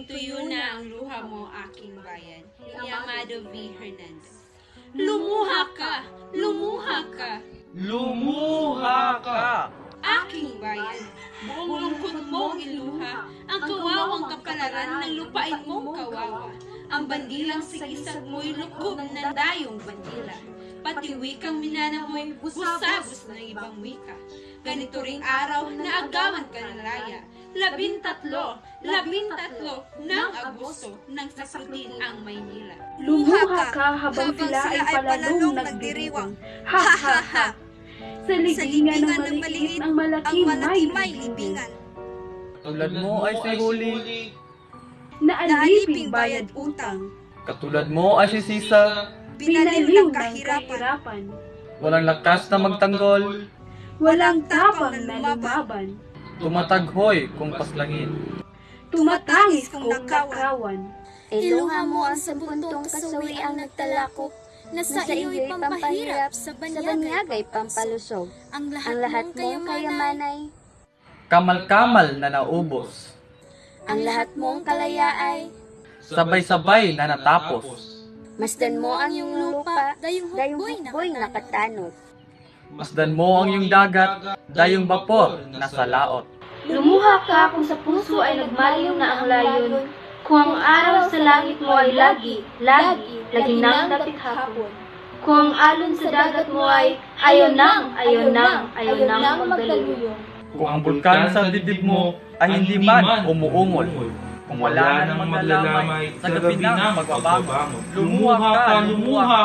tuyo na ang luha mo, aking bayan. Ni Amado V. Hernandez. Lumuha ka! Lumuha ka! Lumuha ka! Aking bayan, buong lungkot mong iluha, ang kawawang kapalaran ng lupain mong kawawa. Ang bandilang sigisag mo'y lukob ng dayong bandila. Pati wikang minana mo'y busabos ng ibang wika. Ganito ring araw na agawan ka ng raya. 13 ng Agosto nang sakutin ang Maynila. Lumuha ka habang sila ay palalong nagdiriwang. Ha ha ha! Sa ligingan ng maliit ang malaking may libingan. Tulad mo ay si Huli, Na aliping bayad utang. katulad mo ay si Sisa, Pinaliw ng kahirapan. walang lakas na magtanggol, Walang tapang na lumaban. tumataghoy kung paslangin. Tumatangis kung nakawan. Iluha mo ang sabuntong kasawiang nagtalakop na sa iyo'y pampahirap sa banyagay pampalusog. Ang lahat mong kayamanay, Kamal-kamal na naubos, ang lahat mong kalayaay, sabay-sabay na natapos. masdan mo ang iyong lupa, dayong hukboy nakatanod. Masdan mo ang iyong dagat, dayong bapor nasa laot. Lumuha ka kung sa puso ay nagmaliw na ang layon. Kung ang araw sa langit mo ay lagi nang dapit hapon. Kung ang alon sa dagat mo ay ayaw nang magdaluyong. Kung ang bulkan sa dibdib mo ay hindi man umuungol, kung wala nang maglalamay sa gabi ng magbabago, lumuha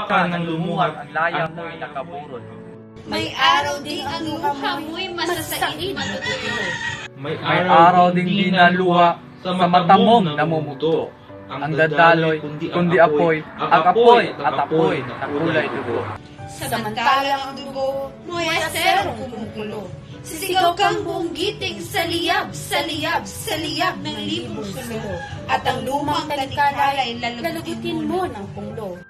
ka ng lumuha at ang layang mo'y nakaburol. May araw ding ang luha mo'y masasain matutuyo. May araw ding di naluha sa mata mong namumuto. Ang dadaloy, kundi apoy, ang apoy at apoy na kulay dugo. Samantalang ang dugo mo'y aserong kumukulo. Sisigaw kang buong giting sa liyab ng libong sulo. At ang lumang talikala ay lalagutin mo ng punglo.